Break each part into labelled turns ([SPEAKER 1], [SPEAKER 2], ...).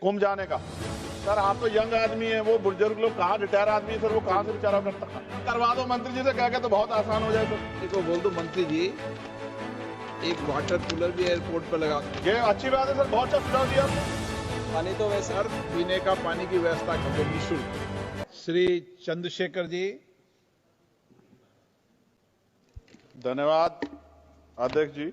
[SPEAKER 1] कुंभ जाने का। सर आप तो यंग आदमी है, वो बुजुर्ग लोग कहाँ, रिटायर आदमी है सर, वो कहाँ से बेचारा करता। करवा दो मंत्री जी से कह के, तो बहुत आसान हो जाए सर।
[SPEAKER 2] देखो बोल दो मंत्री जी, एक वाटर कूलर भी एयरपोर्ट पर लगा।
[SPEAKER 1] ये अच्छी बात है सर, बहुत अच्छा सुझाव दिया आपने।
[SPEAKER 2] पानी तो वैसे हर पीने का पानी की व्यवस्था कर दो निःशुल्क। श्री चंद्रशेखर जी।
[SPEAKER 1] धन्यवाद अध्यक्ष जी,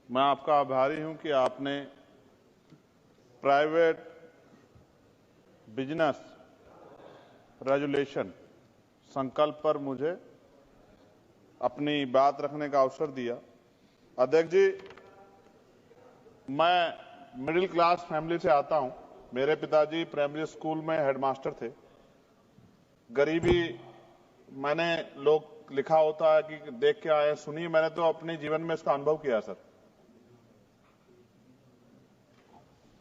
[SPEAKER 1] मैं आपका आभारी हूं कि आपने प्राइवेट बिजनेस रेजुलेशन संकल्प पर मुझे अपनी बात रखने का अवसर दिया। अध्यक्ष जी, मैं मिडिल क्लास फैमिली से आता हूं। मेरे पिताजी प्राइमरी स्कूल में हेडमास्टर थे। गरीबी मैंने लोग लिखा होता है कि देख के आए, सुनिए, मैंने तो अपने जीवन में इसका अनुभव किया सर।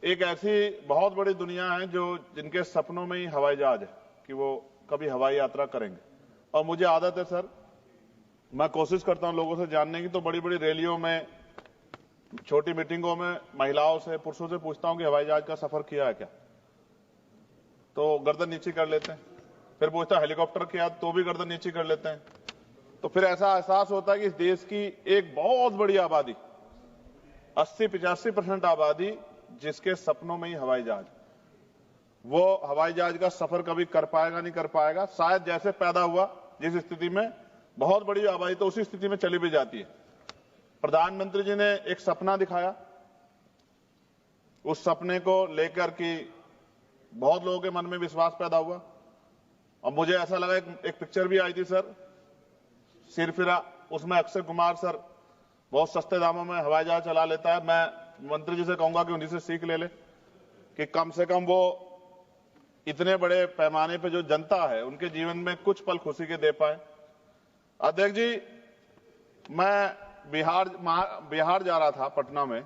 [SPEAKER 1] एक ऐसी बहुत बड़ी दुनिया है जो जिनके सपनों में ही हवाई जहाज है कि वो कभी हवाई यात्रा करेंगे। और मुझे आदत है सर, मैं कोशिश करता हूं लोगों से जानने की, तो बड़ी बड़ी रैलियों में, छोटी मीटिंगों में महिलाओं से, पुरुषों से पूछता हूं कि हवाई जहाज का सफर किया है क्या, तो गर्दन नीचे कर लेते हैं। फिर पूछता हेलीकॉप्टर किया, तो भी गर्दन नीचे कर लेते हैं। तो फिर ऐसा एहसास होता है कि इस देश की एक बहुत बड़ी आबादी, 80-85% आबादी जिसके सपनों में ही हवाई जहाज, वो हवाई जहाज का सफर कभी कर पाएगा नहीं कर पाएगा। शायद जैसे पैदा हुआ जिस स्थिति में, बहुत बड़ी आबादी तो उसी स्थिति में चली भी जाती है। प्रधानमंत्री जी ने एक सपना दिखाया, उस सपने को लेकर के बहुत लोगों के मन में विश्वास पैदा हुआ। और मुझे ऐसा लगा, एक पिक्चर भी आई थी सर, सिरफिरा, उसमें अक्षय कुमार सर बहुत सस्ते दामों में हवाई जहाज चला लेता है। मैं मंत्री जी से कहूंगा कि उन्हीं से सीख ले कि कम से कम वो इतने बड़े पैमाने पे जो जनता है उनके जीवन में कुछ पल खुशी के दे पाए। अध्यक्ष जी, मैं बिहार जा रहा था, पटना में।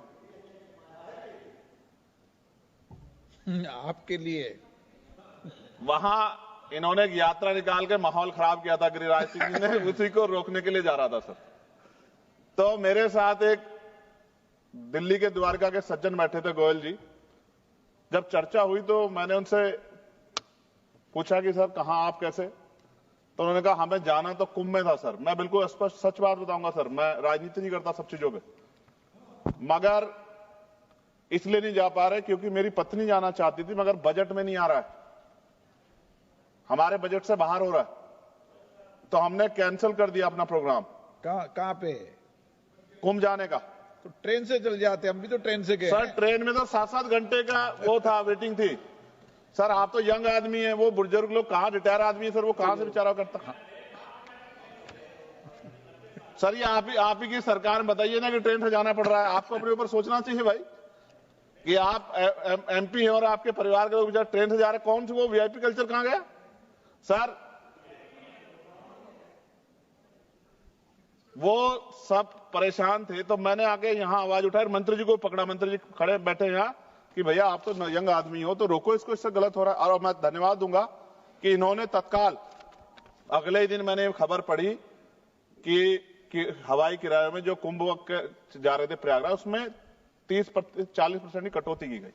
[SPEAKER 2] आपके लिए
[SPEAKER 1] वहां इन्होंने एक यात्रा निकाल के माहौल खराब किया था गिरिराज सिंह जी ने, उसी को रोकने के लिए जा रहा था सर। तो मेरे साथ एक दिल्ली के द्वारका के सज्जन बैठे थे, गोयल जी। जब चर्चा हुई तो मैंने उनसे पूछा कि सर कहां आप, कैसे, तो उन्होंने कहा हमें जाना तो कुंभ में था सर। मैं बिल्कुल स्पष्ट सच बात बताऊंगा सर, मैं राजनीति नहीं करता सब चीजों पे, मगर इसलिए नहीं जा पा रहे क्योंकि मेरी पत्नी जाना चाहती थी, मगर बजट में नहीं आ रहा है, हमारे बजट से बाहर हो रहा है। तो हमने कैंसिल कर दिया अपना प्रोग्राम।
[SPEAKER 2] कहां पे?
[SPEAKER 1] कुंभ जाने का।
[SPEAKER 2] तो ट्रेन से चल जाते, हम भी तो ट्रेन से गए
[SPEAKER 1] सर। ट्रेन में तो 7-7 घंटे का वो था, वेटिंग थी सर। आप तो यंग आदमी है, वो बुजुर्ग लोग कहाँ, रिटायर आदमी है सर, वो कहाँ से बेचारा करता। सर ये आप ही की सरकार में बताइए ना कि ट्रेन से जाना पड़ रहा है। आपको अपने ऊपर सोचना चाहिए भाई कि आप एमपी हैं और आपके परिवार के लोग बेचारे ट्रेन से जा रहे हैं। कौन सी वो वीआईपी कल्चर कहाँ गया सर? वो सब परेशान थे, तो मैंने आके यहां आवाज उठाई, मंत्री जी को पकड़ा। मंत्री जी खड़े बैठे यहां कि भैया आप तो यंग आदमी हो, तो रोको इसको, इससे गलत हो रहा है। और मैं धन्यवाद दूंगा कि इन्होंने तत्काल अगले ही दिन मैंने खबर पढ़ी कि हवाई किराए में जो कुंभ जा रहे थे प्रयागराज, उसमें 30-40% की कटौती की गई।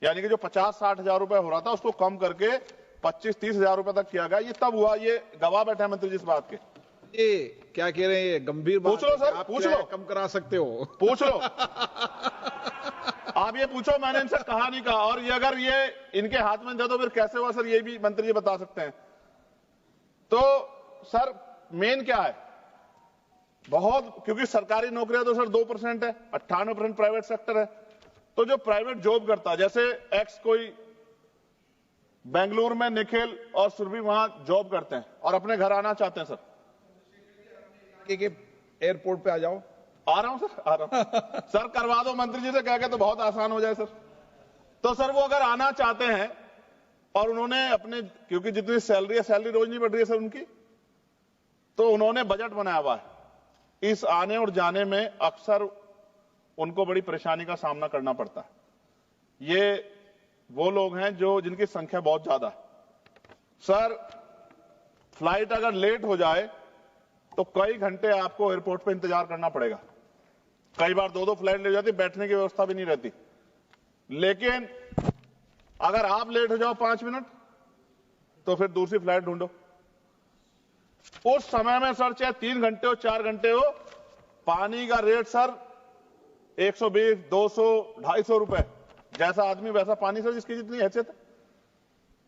[SPEAKER 1] यानी कि जो 50-60 हजार रुपए हो रहा था उसको कम करके 25-30 हजार रुपए तक किया गया। ये तब हुआ, ये गवाह बैठे हैं मंत्री जी इस बात के।
[SPEAKER 2] ये क्या कह रहे हैं? ये गंभीर बात
[SPEAKER 1] पूछ लो सर,
[SPEAKER 2] आप
[SPEAKER 1] पूछ लो,
[SPEAKER 2] कम करा सकते हो,
[SPEAKER 1] पूछ लो। आप ये पूछो, मैंने इनसे कहा नहीं कहा। और ये अगर ये इनके हाथ में दे तो फिर कैसे हुआ सर, ये भी मंत्री जी बता सकते हैं। तो सर मेन क्या है, बहुत, क्योंकि सरकारी नौकरियां तो सर 2% है, 98% प्राइवेट सेक्टर है। तो जो प्राइवेट जॉब करता है, जैसे एक्स कोई बेंगलुरु में निखिल और सुरभि वहां जॉब करते हैं और अपने घर आना चाहते हैं सर,
[SPEAKER 2] एयरपोर्ट पे आ जाओ।
[SPEAKER 1] आ रहा हूं सर, आ रहा हूं सर। करवा दो मंत्री जी से कह के, तो बहुत आसान हो जाए सर। तो सर वो अगर आना चाहते हैं और उन्होंने अपने, क्योंकि जितनी सैलरी है, सैलरी रोज नहीं बढ़ रही है सर उनकी, तो उन्होंने बजट बनाया हुआ है। इस आने और जाने में अक्सर उनको बड़ी परेशानी का सामना करना पड़ता है। ये वो लोग हैं जो जिनकी संख्या बहुत ज्यादा है सर। फ्लाइट अगर लेट हो जाए तो कई घंटे आपको एयरपोर्ट पे इंतजार करना पड़ेगा। कई बार 2-2 फ्लाइट ले जाती, बैठने की व्यवस्था भी नहीं रहती। लेकिन अगर आप लेट हो जाओ 5 मिनट तो फिर दूसरी फ्लाइट ढूंढो। उस समय में सर चाहे 3 घंटे हो 4 घंटे हो, पानी का रेट सर 120, 200, 250 रुपए, जैसा आदमी वैसा पानी सर, जिसकी जितनी हैसियत है।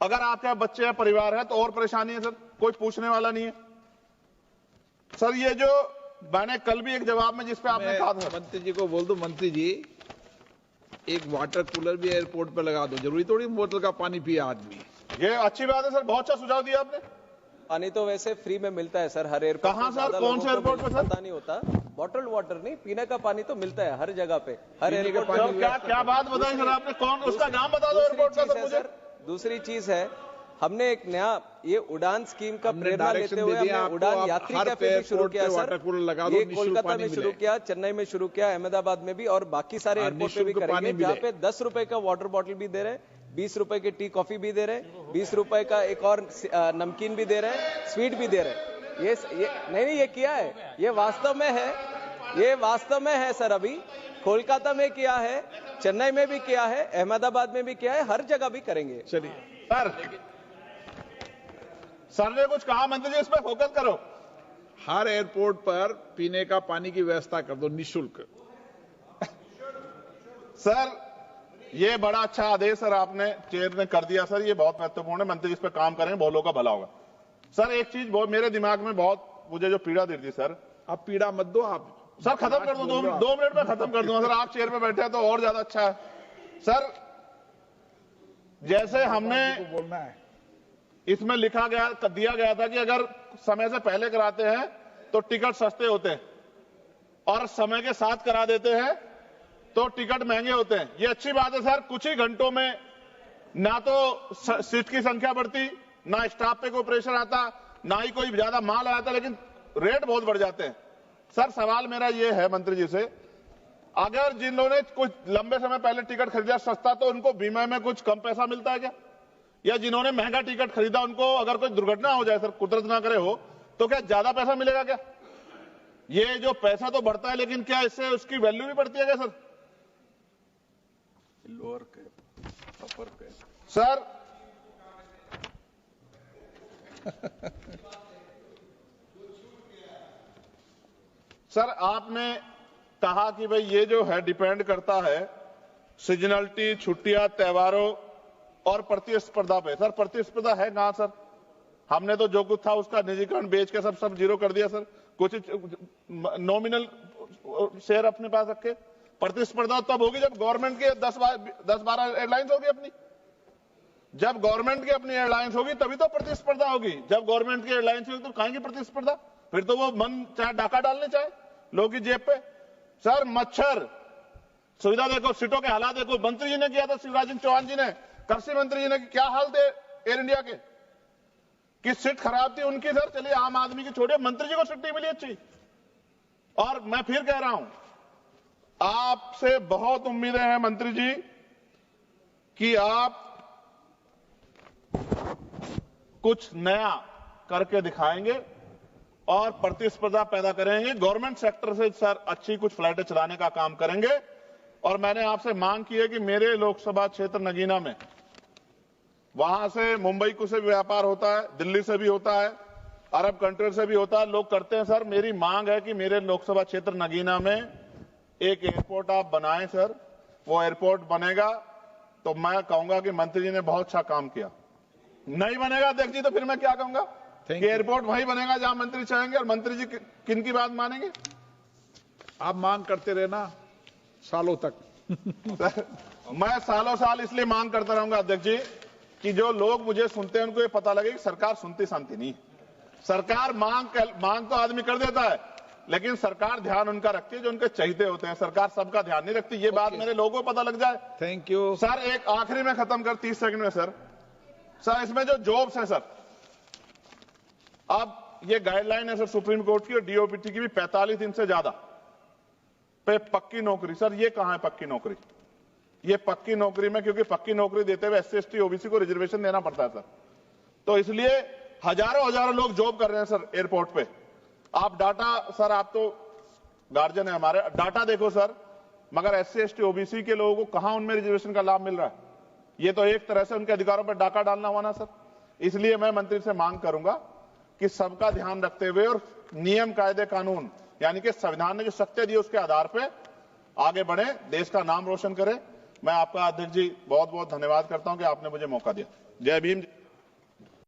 [SPEAKER 1] अगर आपके बच्चे या परिवार है तो और परेशानी है सर, कोई पूछने वाला नहीं है सर। ये जो मैंने कल भी एक जवाब में जिस पे आपने कहा था,
[SPEAKER 2] मंत्री जी को बोल दो, मंत्री जी एक वाटर कूलर भी एयरपोर्ट पे लगा दो, जरूरी थोड़ी बोतल का पानी पिए आदमी।
[SPEAKER 1] ये अच्छी बात है सर, बहुत अच्छा सुझाव दिया आपने।
[SPEAKER 3] पानी तो वैसे फ्री में मिलता है सर, हर एयरपोर्ट।
[SPEAKER 1] कहां सर, कौन से एयरपोर्ट पे सर?
[SPEAKER 3] पता नहीं होता, बॉटल्ड वाटर नहीं, पीने का पानी तो मिलता है हर जगह पे, हर एयरपोर्ट पे।
[SPEAKER 1] क्या बात बताई सर आपने, कौन, उसका नाम बता दो एयरपोर्ट का सर मुझे।
[SPEAKER 3] दूसरी चीज है, हमने एक नया ये उड़ान स्कीम का प्रेरणा लेते हुए हमने उड़ान यात्री कैफे भी शुरू किया सर। ये कोलकाता में शुरू किया, चेन्नई में शुरू किया, अहमदाबाद में भी, और बाकी सारे एयरपोर्ट पे भी करेंगे, जहाँ पे 10 रुपए का वाटर बॉटल भी दे रहे हैं, 20 रुपए की टी कॉफी भी दे रहे हैं, 20 रुपए का एक और नमकीन भी दे रहे हैं, स्वीट भी दे रहे हैं। ये नहीं, ये किया है, ये वास्तव में है, ये वास्तव में है सर। अभी कोलकाता में किया है, चेन्नई में भी किया है, अहमदाबाद में भी किया है, हर जगह भी करेंगे।
[SPEAKER 2] चलिए
[SPEAKER 1] सर ने कुछ कहा, मंत्री जी इस पर फोकस करो।
[SPEAKER 2] हर एयरपोर्ट पर पीने का पानी की व्यवस्था कर दो निःशुल्क।
[SPEAKER 1] सर ये बड़ा अच्छा आदेश सर आपने, चेयर ने कर दिया सर, ये बहुत महत्वपूर्ण है। मंत्री जी इस पर काम करेंगे, बहुत लोगों का भला होगा। सर एक चीज बहुत मेरे दिमाग में बहुत मुझे जो पीड़ा देती सर,
[SPEAKER 2] अब पीड़ा मत दो आप
[SPEAKER 1] सर, खत्म कर दो, 2 मिनट में खत्म कर दूंगा सर। आप चेयर पे बैठे हैं तो और ज्यादा अच्छा है सर। जैसे हमने
[SPEAKER 2] बोलना है,
[SPEAKER 1] इसमें लिखा गया, दिया गया था कि अगर समय से पहले कराते हैं तो टिकट सस्ते होते हैं, और समय के साथ करा देते हैं तो टिकट महंगे होते हैं। ये अच्छी बात है सर, कुछ ही घंटों में ना तो सीट की संख्या बढ़ती, ना स्टाफ पे कोई प्रेशर आता, ना ही कोई ज्यादा माल आता, लेकिन रेट बहुत बढ़ जाते हैं। सर सवाल मेरा ये है मंत्री जी से, अगर जिन लोगों ने कुछ लंबे समय पहले टिकट खरीदा सस्ता, तो उनको बीमा में कुछ कम पैसा मिलता है क्या? या जिन्होंने महंगा टिकट खरीदा उनको अगर कोई दुर्घटना हो जाए सर, कुदरत ना करे हो, तो क्या ज्यादा पैसा मिलेगा क्या? ये जो पैसा तो बढ़ता है, लेकिन क्या इससे उसकी वैल्यू भी बढ़ती है क्या sir?
[SPEAKER 2] Lower cap, upper cap
[SPEAKER 1] sir sir आपने कहा कि भाई ये जो है डिपेंड करता है सीजनलिटी, छुट्टियां, त्योहारों और प्रतिस्पर्धा पे। सर प्रतिस्पर्धा है कहां सर? हमने तो जो कुछ था उसका निजीकरण बेच के सब जीरो कर दिया सर, कुछ नॉमिनल शेयर अपने पास रखे। प्रतिस्पर्धा तब होगी जब गवर्नमेंट के 10-12 एयरलाइंस होगी अपनी। जब गवर्नमेंट की अपनी एयरलाइंस होगी तभी तो प्रतिस्पर्धा होगी। जब गवर्नमेंट की एयरलाइंस होगी तो कहां की प्रतिस्पर्धा? फिर तो वो मन चाहे डाका डालने चाहे लोगों की जेब पे। सर मच्छर सुविधा देखो, सीटों के हालात देखो। मंत्री जी ने किया था, शिवराज सिंह चौहान जी ने, कृषि मंत्री जी ने, क्या हाल थे एयर इंडिया के, कि सीट खराब थी उनकी सर। चलिए आम आदमी की छोड़िए, मंत्री जी को छुट्टी मिली अच्छी। और मैं फिर कह रहा हूं, आपसे बहुत उम्मीदें हैं मंत्री जी कि आप कुछ नया करके दिखाएंगे और प्रतिस्पर्धा पैदा करेंगे। गवर्नमेंट सेक्टर से सर अच्छी कुछ फ्लाइटें चलाने का काम करेंगे। और मैंने आपसे मांग की है कि मेरे लोकसभा क्षेत्र नगीना में, वहां से मुंबई को से भी व्यापार होता है, दिल्ली से भी होता है, अरब कंट्री से भी होता है, लोग करते हैं सर। मेरी मांग है कि मेरे लोकसभा क्षेत्र नगीना में एक एयरपोर्ट आप बनाएं सर। वो एयरपोर्ट बनेगा तो मैं कहूंगा कि मंत्री जी ने बहुत अच्छा काम किया। नहीं बनेगा अध्यक्ष जी तो फिर मैं क्या कहूंगा कि एयरपोर्ट वहीं बनेगा जहां मंत्री चाहेंगे। और मंत्री जी किन की बात मानेंगे?
[SPEAKER 2] आप मांग करते रहना सालों तक।
[SPEAKER 1] मैं सालों साल इसलिए मांग करता रहूंगा अध्यक्ष जी कि जो लोग मुझे सुनते हैं उनको ये पता लगे कि सरकार सुनती शांति नहीं है। सरकार मांग तो आदमी कर देता है, लेकिन सरकार ध्यान उनका रखती है जो उनके चाहते होते हैं। सरकार सबका ध्यान नहीं रखती, ये बात मेरे लोगों को पता लग जाए।
[SPEAKER 2] Thank you
[SPEAKER 1] sir. एक आखिरी में खत्म कर 30 सेकंड में सर इसमें जो जॉब्स हैं सर, अब ये गाइडलाइन है सर सुप्रीम कोर्ट की और डीओपीटी की भी, 45 दिन से ज्यादा पे पक्की नौकरी। सर ये कहां है पक्की नौकरी? ये पक्की नौकरी में, क्योंकि पक्की नौकरी देते हुए SC ST OBC को रिजर्वेशन देना पड़ता है सर, तो इसलिए हजारों लोग जॉब कर रहे हैं सर एयरपोर्ट पे। आप डाटा सर, आप तो गार्जियन है हमारे, डाटा देखो सर, मगर SC ST OBC के लोगों को कहां उनमें रिजर्वेशन का लाभ मिल रहा है? ये तो एक तरह से उनके अधिकारों पर डाका डालना हुआ ना सर। इसलिए मैं मंत्री से मांग करूंगा कि सबका ध्यान रखते हुए और नियम कायदे कानून यानी कि संविधान ने जो शक्ति दी उसके आधार पर आगे बढ़े, देश का नाम रोशन करें। मैं आपका अध्यक्ष जी बहुत बहुत धन्यवाद करता हूं कि आपने मुझे मौका दिया। जय भीम।